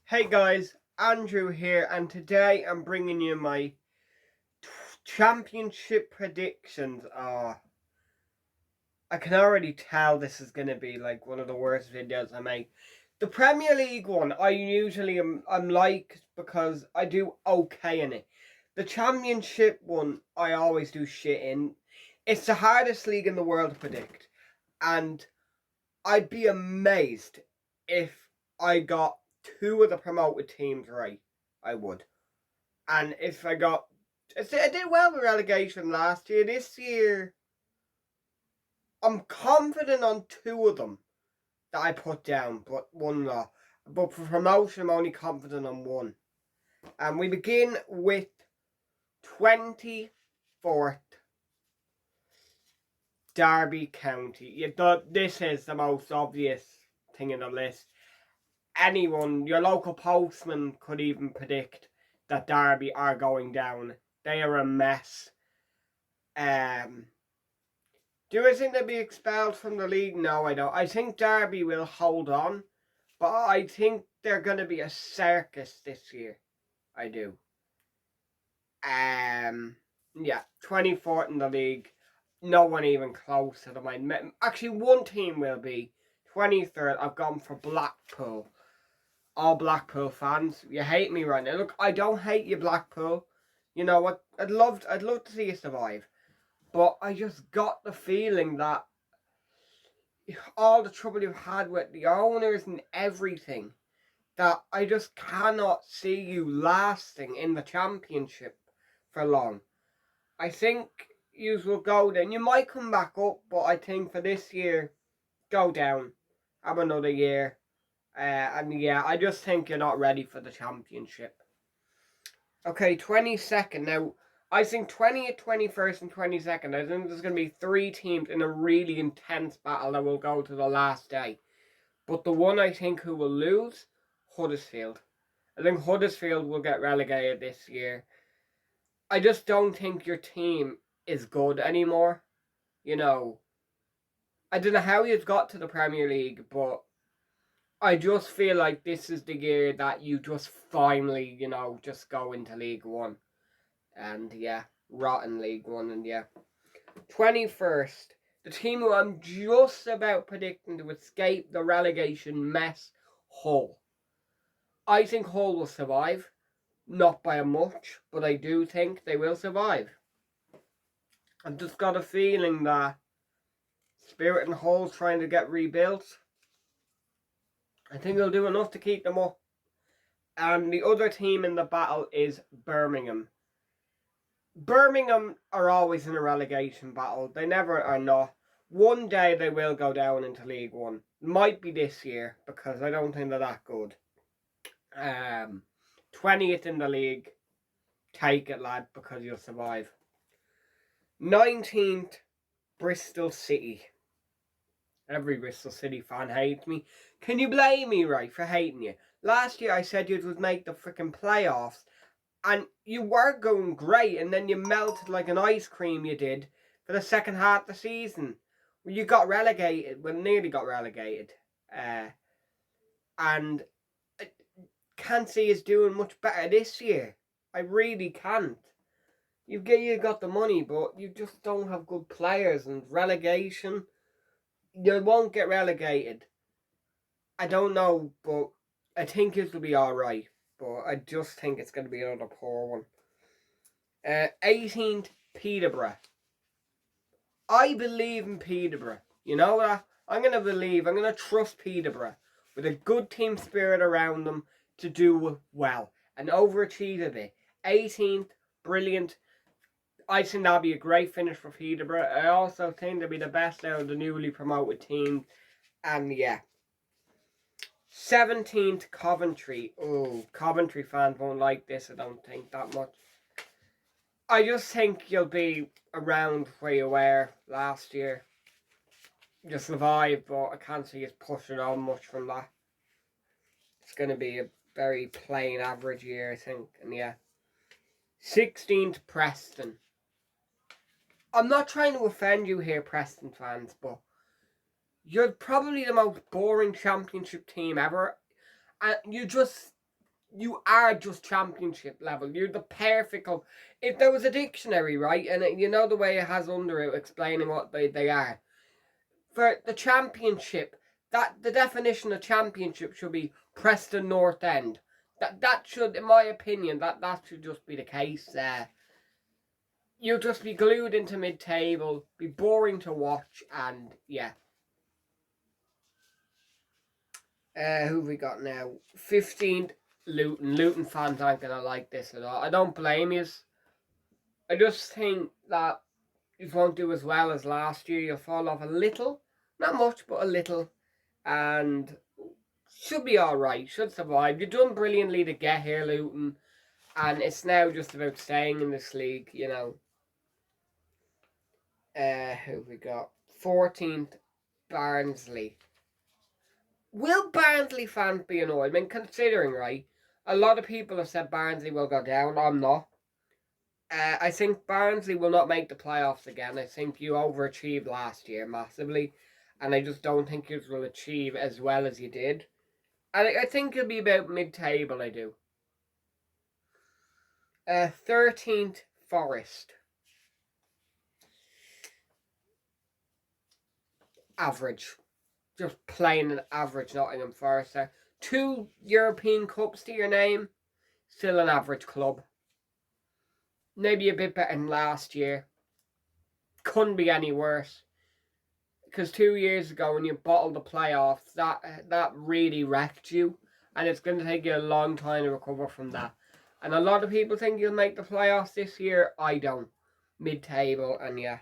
Hey guys, Andrew here, and today I'm bringing you my championship predictions. I can already tell this is going to be like one of the worst videos I make. The Premier League one, I usually I'm like because I do okay in it. The Championship one, I always do shit in. It's the hardest league in the world to predict, and I'd be amazed if I got two of the promoted teams right. I would. And if I did well with relegation last year. This year, I'm confident on two of them that I put down, but one not. But for promotion, I'm only confident on one. And we begin with 24th Derby County. This is the most obvious thing in the list. Anyone, your local postman could even predict that Derby are going down. They are a mess. Do I think they'll be expelled from the league? No, I don't. I think Derby will hold on, but I think they're going to be a circus this year. I do. Yeah, 24th in the league. No one even close to them. Actually, one team will be 23rd. I've gone for Blackpool. All Blackpool fans, you hate me right now. Look, I don't hate you, Blackpool. You know what? I'd love to see you survive. But I just got the feeling that all the trouble you've had with the owners and everything, that I just cannot see you lasting in the championship for long. I think you will go down. You might come back up, but I think for this year, go down. Have another year. And yeah, I just think you're not ready for the championship. Okay, 22nd. Now, I think 20th, 21st, and 22nd, I think there's going to be three teams in a really intense battle that will go to the last day. But the one I think who will lose, Huddersfield. I think Huddersfield will get relegated this year. I just don't think your team is good anymore. You know, I don't know how you've got to the Premier League, but I just feel like this is the year that you just finally, just go into League One. And yeah, rotten League One, and yeah. 21st, the team who I'm just about predicting to escape the relegation mess, Hull. I think Hull will survive. Not by a much, but I do think they will survive. I've just got a feeling that Spirit and Hull's trying to get rebuilt. I think they'll do enough to keep them up. And the other team in the battle is Birmingham. Birmingham are always in a relegation battle. They never are not. One day they will go down into League One. Might be this year, because I don't think they're that good. 20th in the league. Take it, lad, because you'll survive. 19th, Bristol City. Every Bristol City fan hates me. Can you blame me, right, for hating you? Last year I said you would make the freaking playoffs, and you were going great, and then you melted like an ice cream, you did, for the second half of the season. Well, you got relegated, well, nearly got relegated. And I can't see us doing much better this year. I really can't. You got the money, but you just don't have good players, and relegation, you won't get relegated. I don't know, but I think it'll be alright. But I just think it's going to be another poor one. 18th, Peterborough. I believe in Peterborough. You know that? I'm going to trust Peterborough with a good team spirit around them to do well and overachieve a bit. 18th, brilliant. I think that'll be a great finish for Peterborough. I also think they'll be the best out of the newly promoted teams. And yeah. 17th, Coventry. Oh, Coventry fans won't like this, I don't think, that much. I just think you'll be around where you were last year. You survive, but I can't see us pushing on much from that. It's going to be a very plain average year, I think. And yeah. 16th, Preston. I'm not trying to offend you here, Preston fans, but you're probably the most boring championship team ever. And you just you are just championship level. You're the perfect club. If there was a dictionary, right, and you know the way it has under it explaining what they are. For the championship, that the definition of championship should be Preston North End. That should, in my opinion, that should just be the case. You'll just be glued into mid-table, be boring to watch, and yeah. Who have we got now? 15th, Luton. Luton fans aren't going to like this at all. I don't blame you. I just think that you won't do as well as last year. You'll fall off a little. Not much, but a little. And should be alright. Should survive. You've done brilliantly to get here, Luton. And it's now just about staying in this league, you know. Who have we got? 14th, Barnsley. Will Barnsley fans be annoyed? I mean, considering, right, a lot of people have said Barnsley will go down. I'm not. I think Barnsley will not make the playoffs again. I think you overachieved last year massively. And I just don't think you will achieve as well as you did. And I think it'll be about mid-table, I do. 13th, Forest. Average. Just plain an average Nottingham Forest there. 2 European Cups to your name. Still an average club. Maybe a bit better than last year. Couldn't be any worse. Because 2 years ago when you bottled the playoffs, that really wrecked you. And it's going to take you a long time to recover from that. And a lot of people think you'll make the playoffs this year. I don't. Mid-table, and yeah.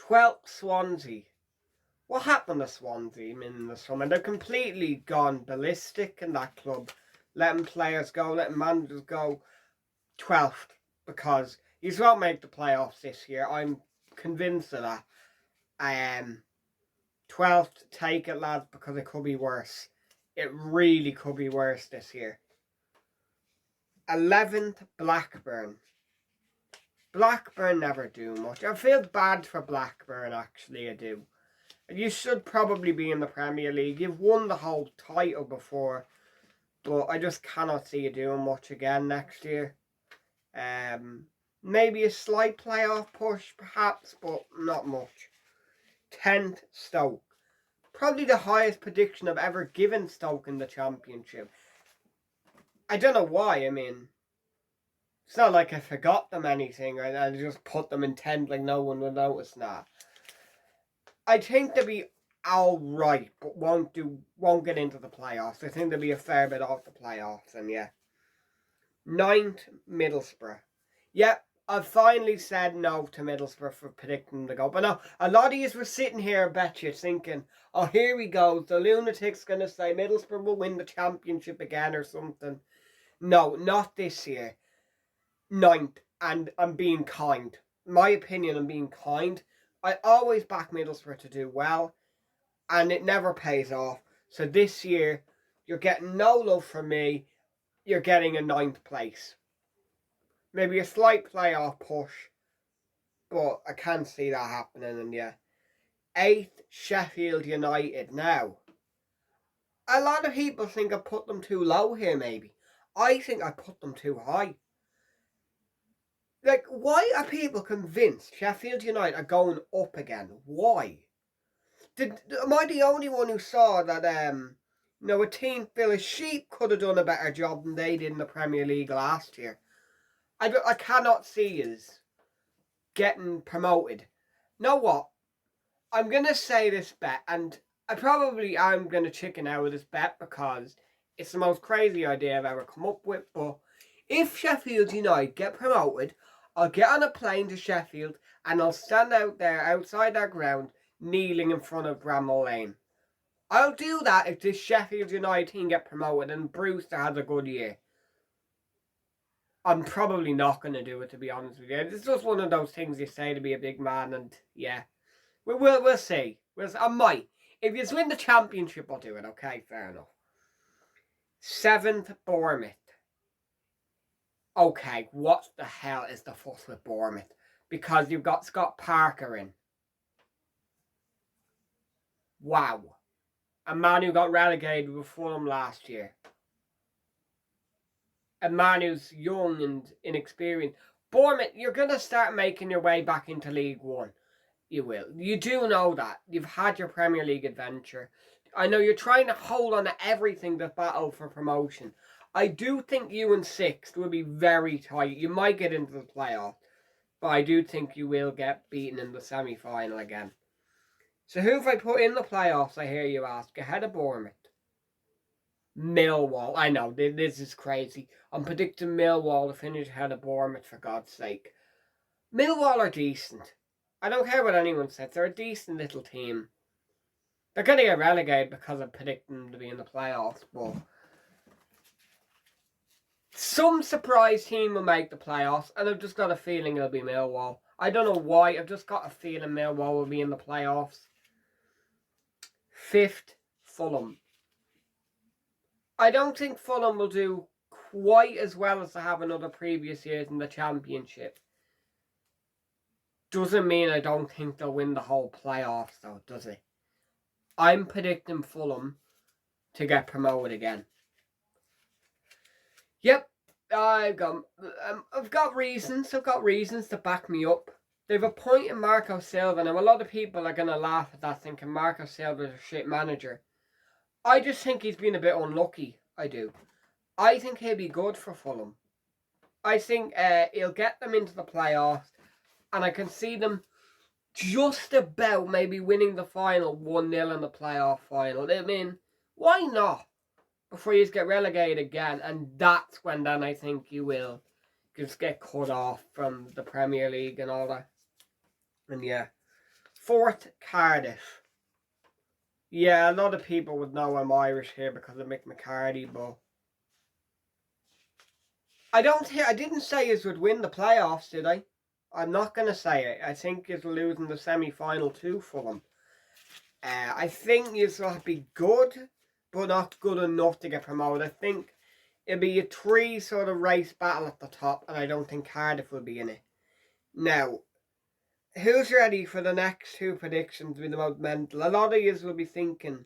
12th, Swansea. What happened to Swansea in the summer? They're completely gone ballistic in that club. Letting players go, letting managers go. 12th, because you won't make the playoffs this year. I'm convinced of that. 12th, take it, lads, because it could be worse. It really could be worse this year. 11th, Blackburn. Blackburn never do much. I feel bad for Blackburn, actually, I do. You should probably be in the Premier League. You've won the whole title before, but I just cannot see you doing much again next year. Maybe a slight playoff push, perhaps, but not much. 10th, Stoke. Probably the highest prediction I've ever given Stoke in the Championship. I don't know why, I mean, it's not like I forgot them anything, right? I just put them in 10th like no one would notice now. I think they'll be alright, but won't get into the playoffs. I think they'll be a fair bit off the playoffs, and yeah. 9th, Middlesbrough. Yep, I've finally said no to Middlesbrough for predicting them to go. But no, a lot of you were sitting here, I bet you, thinking, oh, here we go. The lunatic's going to say Middlesbrough will win the championship again or something. No, not this year. 9th, and I'm being kind. My opinion, I'm being kind. I always back Middlesbrough to do well, and it never pays off. So this year, you're getting no love from me. You're getting a 9th place. Maybe a slight playoff push, but I can't see that happening. And yeah, 8th, Sheffield United. Now, a lot of people think I put them too low here, maybe. I think I put them too high. Like, why are people convinced Sheffield United are going up again? Why? Am I the only one who saw that, a team full of sheep could have done a better job than they did in the Premier League last year? I cannot see us getting promoted. Know what? I'm going to say this bet, and I probably am going to chicken out with this bet because it's the most crazy idea I've ever come up with, but if Sheffield United get promoted, I'll get on a plane to Sheffield and I'll stand out there outside their ground kneeling in front of Bramall Lane. I'll do that if this Sheffield United team get promoted and Brewster has a good year. I'm probably not going to do it, to be honest with you. It's just one of those things you say to be a big man, and yeah. We'll see. I might. If you win the championship, I'll do it. Okay, fair enough. 7th, Bournemouth. Okay, what the hell is the fuss with Bournemouth? Because you've got Scott Parker in. Wow. A man who got relegated with Fulham last year. a man who's young and inexperienced. Bournemouth, you're going to start making your way back into League One. You will. You do know that. You've had your Premier League adventure. I know you're trying to hold on to everything to battle for promotion. I do think you and sixth will be very tight. You might get into the playoff, but I do think you will get beaten in the semi-final again. So who have I put in the playoffs, I hear you ask, ahead of Bournemouth? Millwall. I know, this is crazy. I'm predicting Millwall to finish ahead of Bournemouth, for God's sake. Millwall are decent. I don't care what anyone says. They're a decent little team. They're going to get relegated because I'm predicting them to be in the playoffs, but some surprise team will make the playoffs, and I've just got a feeling it'll be Millwall. I don't know why. I've just got a feeling Millwall will be in the playoffs. Fifth, Fulham. I don't think Fulham will do quite as well as they have in other previous years in the Championship. Doesn't mean I don't think they'll win the whole playoffs, though, does it? I'm predicting Fulham to get promoted again. Yep, I've got reasons. I've got reasons to back me up. They've appointed Marco Silva. Now, a lot of people are going to laugh at that, thinking Marco Silva's a shit manager. I just think he's been a bit unlucky. I do. I think he'll be good for Fulham. I think he'll get them into the playoffs. And I can see them just about maybe winning the final 1-0 in the playoff final. I mean, why not? Before you get relegated again. And that's when then I think you will just get cut off from the Premier League and all that. And yeah. Fourth, Cardiff. Yeah, a lot of people would know I'm Irish here because of Mick McCarthy, but I didn't say you would win the playoffs, did I? I'm not going to say it. I think you'll lose in the semi-final to Fulham. I think you'll be good, but not good enough to get promoted. I think it'll be a 3 sort of race battle at the top, and I don't think Cardiff will be in it. Now, who's ready for the next 2 predictions to be the most mental? A lot of you will be thinking,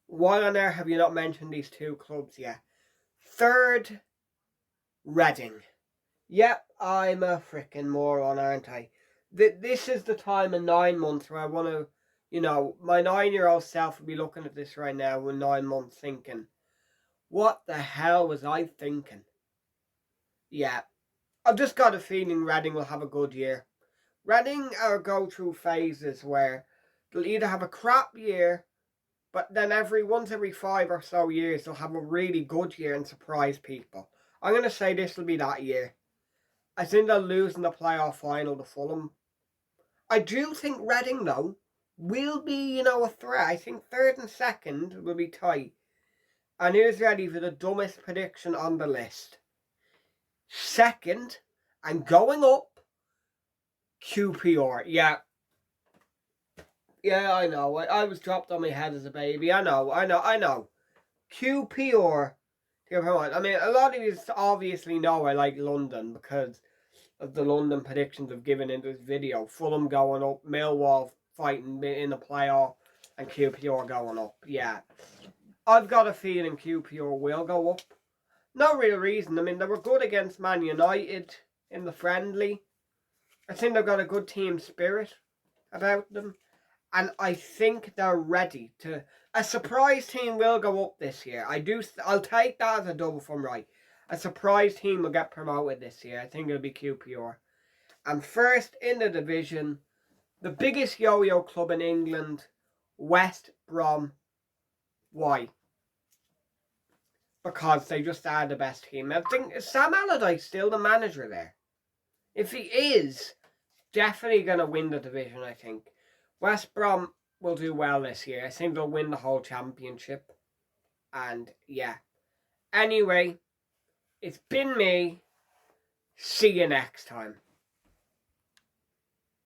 why on earth have you not mentioned these 2 clubs yet? Third, Reading. Yep, I'm a freaking moron, aren't I? This is the time in 9 months where I want to, my 9-year-old self will be looking at this right now in 9 months thinking, what the hell was I thinking? Yeah, I've just got a feeling Reading will have a good year. Reading go through phases where they'll either have a crap year, but then once every 5 or so years they'll have a really good year and surprise people. I'm going to say this will be that year. I think they'll lose in the playoff final to Fulham. I do think Reading, though, will be, a threat. I think third and second will be tight. And here's ready for the dumbest prediction on the list. Second, and going up, QPR. Yeah, I know. I was dropped on my head as a baby. I know. QPR. I mean, a lot of you obviously know I like London because of the London predictions I've given in this video. Fulham going up, Millwall fighting in the playoff, and QPR going up. Yeah. I've got a feeling QPR will go up. No real reason. I mean, they were good against Man United in the friendly. I think they've got a good team spirit about them. And I think they're ready to... A surprise team will go up this year. I'll take that as a double from right. A surprise team will get promoted this year. I think it'll be QPR. And first in the division, the biggest yo-yo club in England, West Brom. Why? Because they just are the best team. I think Sam Allardyce's still the manager there. If he is, definitely going to win the division, I think. West Brom will do well this year. I think they'll win the whole championship. And yeah. Anyway, it's been me. See you next time.